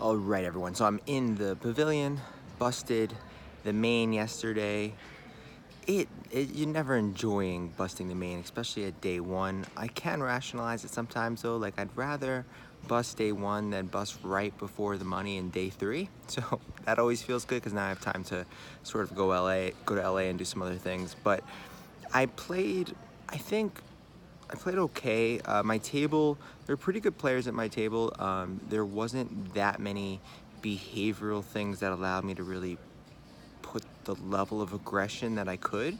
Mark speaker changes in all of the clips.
Speaker 1: All right, everyone. So I'm in the pavilion, busted the main yesterday. You're never enjoying busting the main, especially at day one. I can rationalize it sometimes though. Like I'd rather bust day one than bust right before the money in day three. So that always feels good because now I have time to sort of go to LA and do some other things. But I played, I think I played okay. My table, there were pretty good players at my table. There wasn't that many behavioral things that allowed me to really put the level of aggression that I could.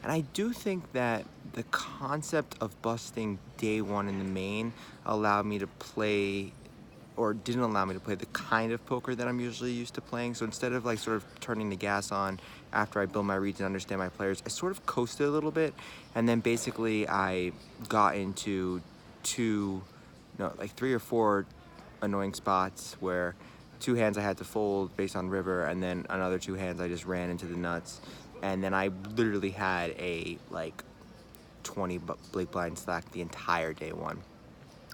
Speaker 1: And I do think that the concept of busting day one in the main allowed me to play, or didn't allow me to play, the kind of poker that I'm usually used to playing. So instead of like sort of turning the gas on after I build my reads and understand my players, I sort of coasted a little bit. And then basically I got into like 3 or 4 annoying spots where 2 hands I had to fold based on river, and then another 2 hands I just ran into the nuts. And then I literally had a like 20 big blind stack the entire day one.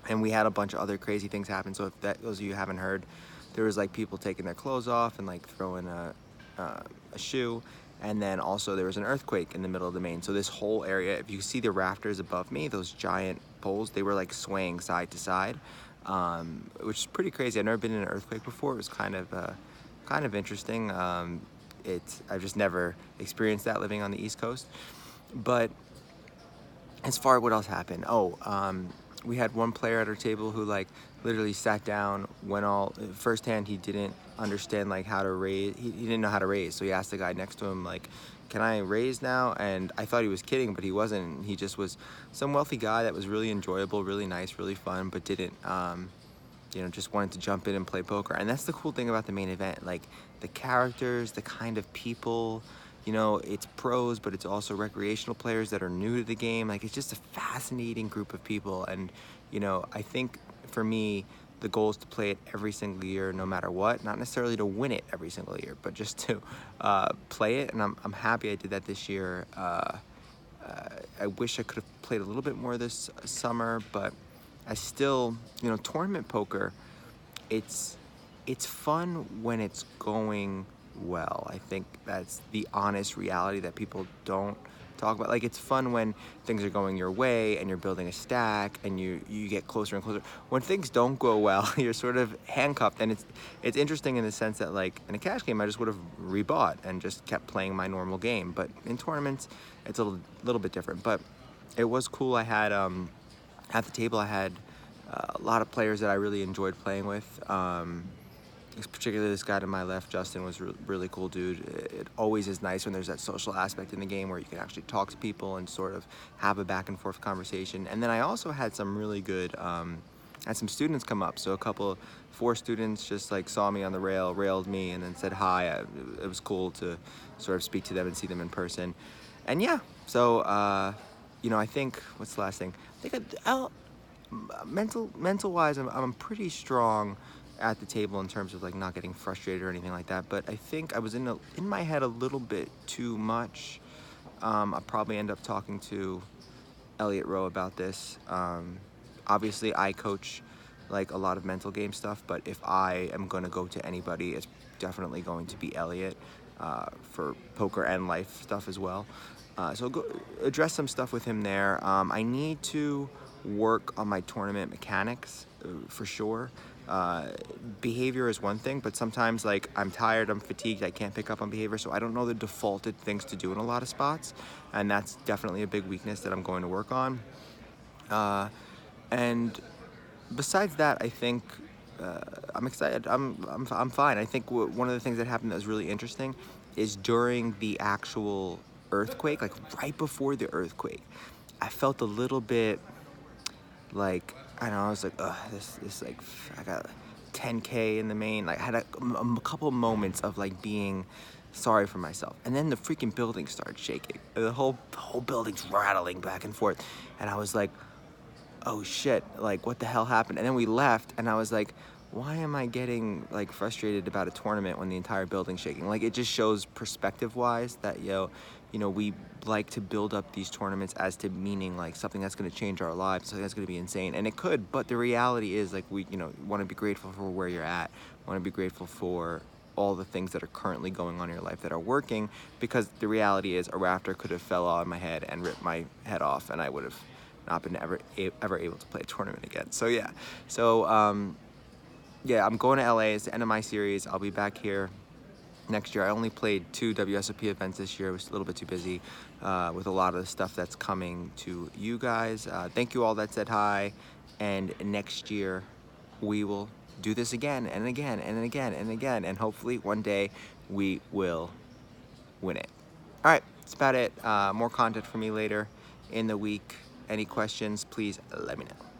Speaker 1: And we had a bunch of other crazy things happen. So if those of you haven't heard, there was like people taking their clothes off and like throwing a shoe. And then also there was an earthquake in the middle of the main. So this whole area, if you see the rafters above me, those giant poles, they were like swaying side to side, which is pretty crazy. I've never been in an earthquake before. It was kind of interesting. I've just never experienced that living on the East Coast. But as far as what else happened, we had one player at our table who like literally sat down, went all first hand. He didn't understand like how to raise. He didn't know how to raise, so he asked the guy next to him like, "Can I raise now?" And I thought he was kidding, but he wasn't. He just was some wealthy guy that was really enjoyable, really nice, really fun, but didn't just wanted to jump in and play poker. And that's the cool thing about the main event, like the characters, the kind of people. It's pros, but it's also recreational players that are new to the game. Like, it's just a fascinating group of people. And, I think for me, the goal is to play it every single year, no matter what. Not necessarily to win it every single year, but just to play it. And I'm happy I did that this year. I wish I could have played a little bit more this summer, but I still, tournament poker, it's fun when it's going well. I think that's the honest reality that people don't talk about. Like, it's fun when things are going your way and you're building a stack and you get closer and closer. When things don't go well, you're sort of handcuffed. And it's interesting in the sense that, like, in a cash game, I just would have rebought and just kept playing my normal game. But in tournaments, it's a little bit different. But it was cool. I had at the table, I had a lot of players that I really enjoyed playing with. Particularly this guy to my left, Justin, was really cool dude. It always is nice when there's that social aspect in the game where you can actually talk to people and sort of have a back and forth conversation. And then I also had some really good, had some students come up. So 4 students just like saw me on the railed me, and then said hi. It was cool to sort of speak to them and see them in person. And yeah, so I think, what's the last thing? I think mental wise, I'm pretty strong at the table in terms of like not getting frustrated or anything like that. But I think I was in my head a little bit too much. I'll probably end up talking to Elliot Rowe about this. Obviously, I coach like a lot of mental game stuff, but if I am going to go to anybody, it's definitely going to be Elliot for poker and life stuff as well. So go address some stuff with him there. I need to work on my tournament mechanics for sure. Behavior is one thing, but sometimes like I'm tired, I'm fatigued, I can't pick up on behavior, so I don't know the defaulted things to do in a lot of spots, and that's definitely a big weakness that I'm going to work on. And besides that, I think I'm excited. I'm fine. I think one of the things that happened that was really interesting is during the actual earthquake, like right before the earthquake, I felt a little bit like, I don't know, I was like, ugh, this like, I got 10K in the main. Like, I had a couple moments of like being sorry for myself, and then the freaking building started shaking. The whole building's rattling back and forth, and I was like, oh shit, like what the hell happened? And then we left, and I was like, why am I getting like frustrated about a tournament when the entire building's shaking? Like, it just shows perspective-wise that, we like to build up these tournaments as to meaning like something that's going to change our lives, something that's going to be insane, and it could. But the reality is, like, we want to be grateful for where you're at, want to be grateful for all the things that are currently going on in your life that are working, because the reality is a raptor could have fell on my head and ripped my head off, and I would have not been ever able to play a tournament again. So yeah, yeah, I'm going to LA. It's the end of my series. I'll be back here next year. I only played 2 WSOP events this year. I was a little bit too busy with a lot of the stuff that's coming to you guys. Thank you all that said hi, and next year we will do this again and again and again and again, and hopefully one day we will win it. All right, that's about it. More content for me later in the week. Any questions, please let me know.